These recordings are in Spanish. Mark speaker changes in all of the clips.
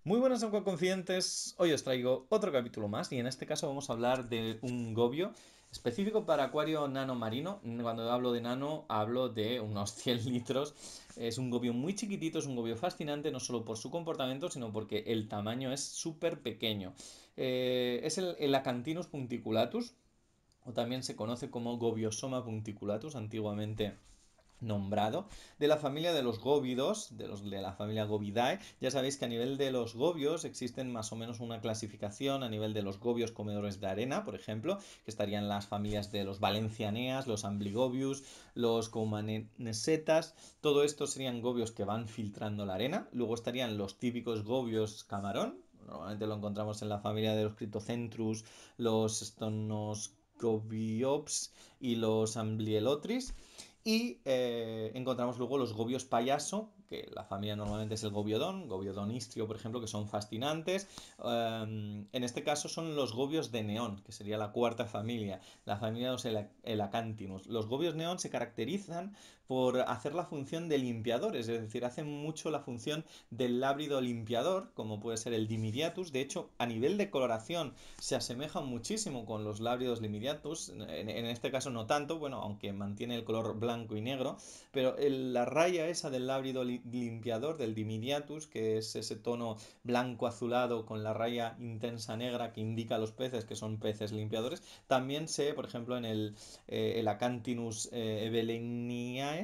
Speaker 1: Muy buenas acuaconfidentes, hoy os traigo otro capítulo más y en este caso vamos a hablar de un gobio específico para acuario nano marino. Cuando hablo de nano hablo de unos 100 litros. Es un gobio muy chiquitito, es un gobio fascinante no solo por su comportamiento sino porque el tamaño es súper pequeño. Es el Acanthus punticulatus o también se conoce como Gobiosoma punticulatus, antiguamente nombrado, de la familia de los góvidos, de la familia Gobidae. Ya sabéis que a nivel de los gobios existen más o menos una clasificación a nivel de los gobios comedores de arena, por ejemplo, que estarían las familias de los valencianeas, los ambligobius, los coumanesetas. Todo esto serían gobios que van filtrando la arena. Luego estarían los típicos gobios camarón. Normalmente lo encontramos en la familia de los Cryptocentrus, los Stonoscobiops y los Amblielotris. Y encontramos luego los gobios payaso, que la familia normalmente es el gobiodon istrio, por ejemplo, que son fascinantes. En este caso son los gobios de neón, que sería la cuarta familia, la familia de los Elacanthus. Los gobios neón se caracterizan por hacer la función de limpiadores, es decir, hacen mucho la función del lábrido limpiador, como puede ser el Dimidiatus. De hecho, a nivel de coloración se asemejan muchísimo con los lábridos Dimidiatus. En este caso no tanto, bueno, aunque mantiene el color blanco y negro, pero la raya esa del lábrido limpiador, del Dimidiatus, que es ese tono blanco azulado con la raya intensa negra que indica a los peces que son peces limpiadores, también se, por ejemplo, en el Acanthus Eveliniae,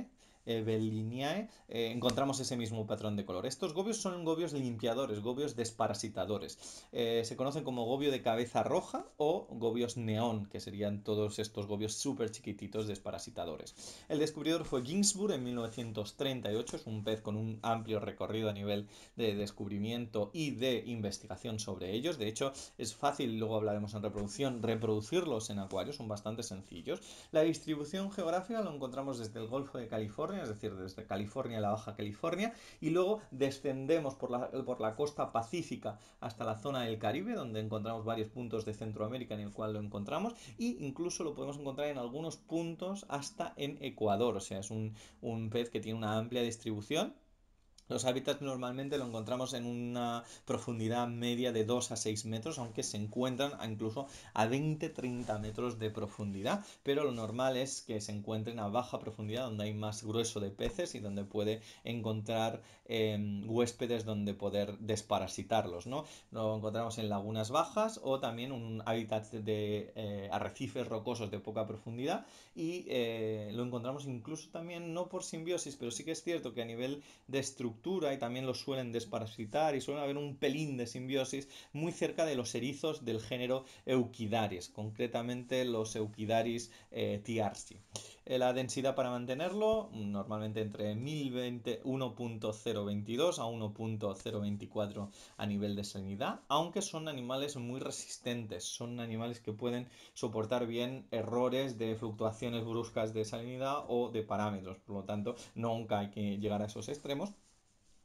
Speaker 1: encontramos ese mismo patrón de color. Estos gobios son gobios limpiadores, gobios desparasitadores. Se conocen como gobio de cabeza roja o gobios neón, que serían todos estos gobios súper chiquititos desparasitadores. El descubridor fue Ginsburg en 1938, es un pez con un amplio recorrido a nivel de descubrimiento y de investigación sobre ellos. De hecho, es fácil, luego hablaremos en reproducción, reproducirlos en acuarios, son bastante sencillos. La distribución geográfica lo encontramos desde el Golfo de California, es decir, desde California a la Baja California, y luego descendemos por la costa pacífica hasta la zona del Caribe, donde encontramos varios puntos de Centroamérica en el cual lo encontramos, e incluso lo podemos encontrar en algunos puntos hasta en Ecuador, o sea, es un pez que tiene una amplia distribución. Los hábitats normalmente lo encontramos en una profundidad media de 2 a 6 metros, aunque se encuentran incluso a 20-30 metros de profundidad, pero lo normal es que se encuentren a baja profundidad, donde hay más grueso de peces y donde puede encontrar huéspedes donde poder desparasitarlos, ¿no? Lo encontramos en lagunas bajas o también un hábitat de arrecifes rocosos de poca profundidad y lo encontramos incluso también, no por simbiosis, pero sí que es cierto que a nivel de estructura y también los suelen desparasitar y suelen haber un pelín de simbiosis muy cerca de los erizos del género Euquidaris, concretamente los Euquidaris tiarsi. La densidad para mantenerlo, normalmente entre 1.022 a 1.024 a nivel de salinidad, aunque son animales muy resistentes, son animales que pueden soportar bien errores de fluctuaciones bruscas de salinidad o de parámetros, por lo tanto nunca hay que llegar a esos extremos.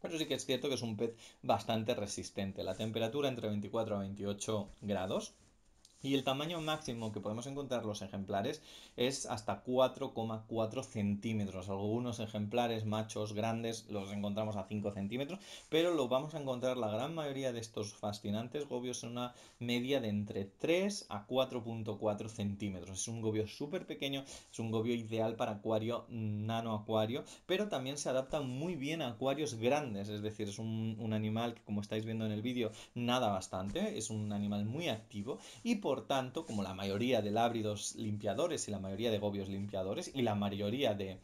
Speaker 1: Pero sí que es cierto que es un pez bastante resistente. La temperatura entre 24 a 28 grados. Y el tamaño máximo que podemos encontrar los ejemplares es hasta 4,4 centímetros. Algunos ejemplares machos grandes los encontramos a 5 centímetros, pero lo vamos a encontrar la gran mayoría de estos fascinantes gobios en una media de entre 3 a 4,4 centímetros. Es un gobio súper pequeño, es un gobio ideal para acuario, nano acuario, pero también se adapta muy bien a acuarios grandes, es decir, es un animal que, como estáis viendo en el vídeo, nada bastante, es un animal muy activo y por tanto, como la mayoría de lábridos limpiadores y la mayoría de gobios limpiadores y la mayoría de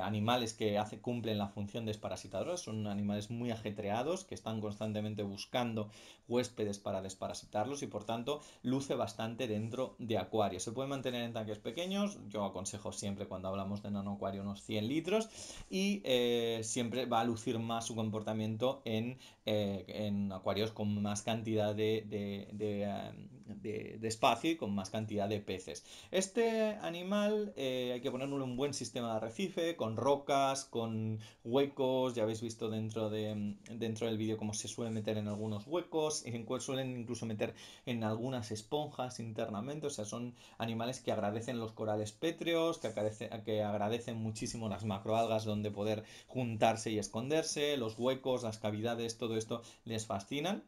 Speaker 1: animales que cumplen la función desparasitadora, son animales muy ajetreados que están constantemente buscando huéspedes para desparasitarlos y por tanto luce bastante dentro de acuarios. Se puede mantener en tanques pequeños, yo aconsejo siempre cuando hablamos de nanoacuario unos 100 litros y siempre va a lucir más su comportamiento en acuarios con más cantidad de espacio y con más cantidad de peces. Este animal hay que ponerle un buen sistema de arrecife, con rocas, con huecos. Ya habéis visto dentro del vídeo cómo se suele meter en algunos huecos, y suelen incluso meter en algunas esponjas internamente. O sea, son animales que agradecen los corales pétreos, que agradecen muchísimo las macroalgas donde poder juntarse y esconderse, los huecos, las cavidades, todo esto les fascinan.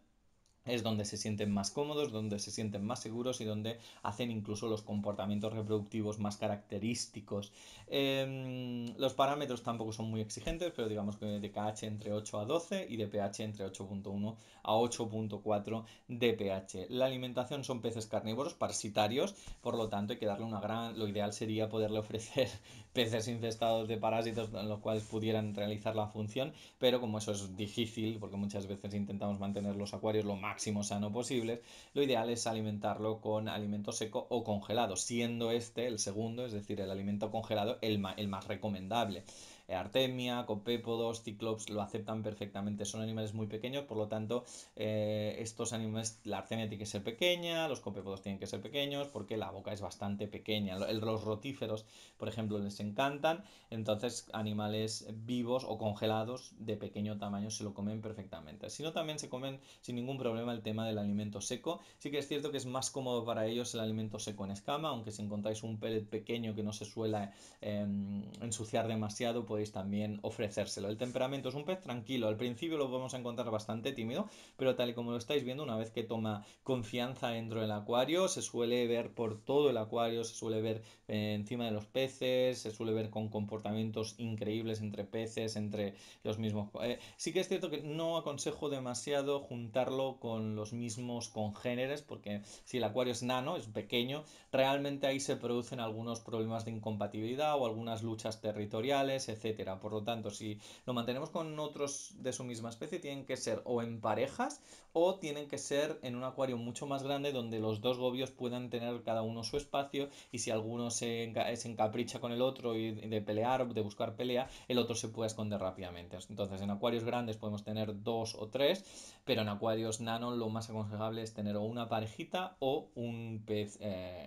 Speaker 1: Es donde se sienten más cómodos, donde se sienten más seguros y donde hacen incluso los comportamientos reproductivos más característicos. Los parámetros tampoco son muy exigentes, pero digamos que de KH entre 8 a 12 y de pH entre 8.1 a 8.4 de pH. La alimentación son peces carnívoros, parasitarios, por lo tanto hay que darle lo ideal sería poderle ofrecer peces infestados de parásitos en los cuales pudieran realizar la función, pero como eso es difícil, porque muchas veces intentamos mantener los acuarios lo máximo sano posible, lo ideal es alimentarlo con alimento seco o congelado, siendo este el segundo, es decir, el alimento congelado, el más recomendable. Artemia, copépodos, ciclops lo aceptan perfectamente, son animales muy pequeños, por lo tanto estos animales, la artemia tiene que ser pequeña, los copépodos tienen que ser pequeños porque la boca es bastante pequeña. Los rotíferos, por ejemplo, les encantan, entonces animales vivos o congelados de pequeño tamaño se lo comen perfectamente. Si no, también se comen sin ningún problema el tema del alimento seco. Sí que es cierto que es más cómodo para ellos el alimento seco en escama, aunque si encontráis un pellet pequeño que no se suele ensuciar demasiado, podéis también ofrecérselo. El temperamento es un pez tranquilo, al principio lo podemos encontrar bastante tímido, pero tal y como lo estáis viendo, una vez que toma confianza dentro del acuario, se suele ver por todo el acuario, se suele ver encima de los peces, se suele ver con comportamientos increíbles entre peces, entre los mismos. Sí que es cierto que no aconsejo demasiado juntarlo con los mismos congéneres, porque si el acuario es nano, es pequeño, realmente ahí se producen algunos problemas de incompatibilidad o algunas luchas territoriales, etcétera. Por lo tanto, si lo mantenemos con otros de su misma especie, tienen que ser o en parejas o tienen que ser en un acuario mucho más grande donde los dos gobios puedan tener cada uno su espacio, y si alguno se encapricha con el otro y de pelear o de buscar pelea, el otro se puede esconder rápidamente. Entonces, en acuarios grandes podemos tener dos o tres, pero en acuarios nano lo más aconsejable es tener o una parejita o un pez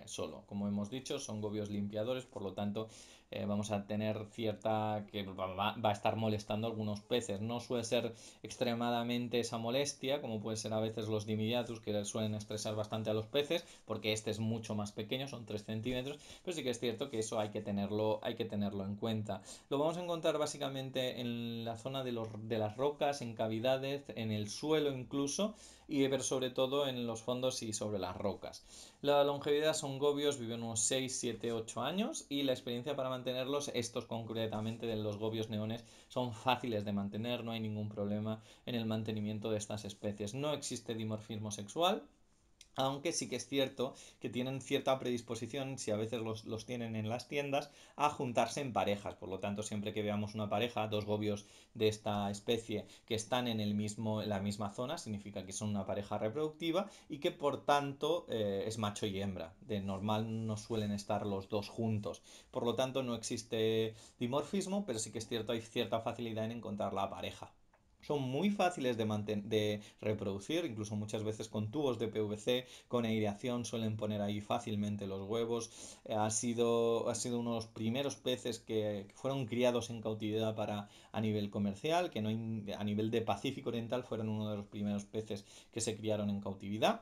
Speaker 1: solo. Como hemos dicho, son gobios limpiadores, por lo tanto vamos a tener cierta que va a estar molestando a algunos peces. No suele ser extremadamente esa molestia, como puede ser a veces los dimidiatus, que suelen estresar bastante a los peces, porque este es mucho más pequeño, son 3 centímetros, pero sí que es cierto que eso hay que tenerlo en cuenta. Lo vamos a encontrar básicamente en la zona de las rocas, en cavidades, en el suelo incluso, pero sobre todo en los fondos y sobre las rocas. La longevidad son gobios, viven unos 6, 7, 8 años, y la experiencia para mantenerlos, estos concretamente de los gobios neones, son fáciles de mantener, no hay ningún problema en el mantenimiento de estas especies. No existe dimorfismo sexual, aunque sí que es cierto que tienen cierta predisposición, si a veces los tienen en las tiendas, a juntarse en parejas. Por lo tanto, siempre que veamos una pareja, dos gobios de esta especie que están en la misma zona, significa que son una pareja reproductiva y que por tanto es macho y hembra. De normal no suelen estar los dos juntos. Por lo tanto, no existe dimorfismo, pero sí que es cierto, hay cierta facilidad en encontrar la pareja. Son muy fáciles de reproducir, incluso muchas veces con tubos de PVC, con aireación suelen poner ahí fácilmente los huevos. Ha sido uno de los primeros peces que fueron criados en cautividad a nivel comercial, que no a nivel de Pacífico Oriental fueron uno de los primeros peces que se criaron en cautividad.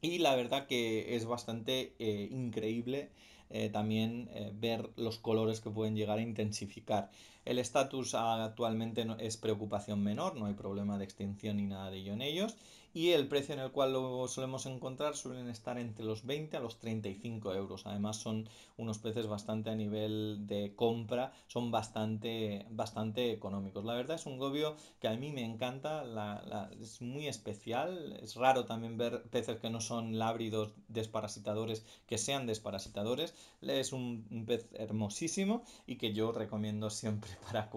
Speaker 1: Y la verdad que es bastante increíble también ver los colores que pueden llegar a intensificar. El estatus actualmente es preocupación menor, no hay problema de extinción ni nada de ello en ellos. Y el precio en el cual lo solemos encontrar suelen estar entre los 20 a los 35 euros. Además son unos peces bastante a nivel de compra, son bastante económicos. La verdad es un gobio que a mí me encanta, es muy especial. Es raro también ver peces que no son lábridos desparasitadores que sean desparasitadores. Es un pez hermosísimo y que yo recomiendo siempre para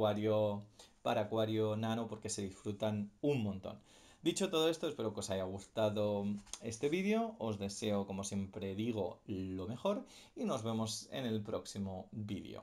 Speaker 1: acuario nano, porque se disfrutan un montón. Dicho todo esto, espero que os haya gustado este vídeo. Os deseo, como siempre digo, lo mejor y nos vemos en el próximo vídeo.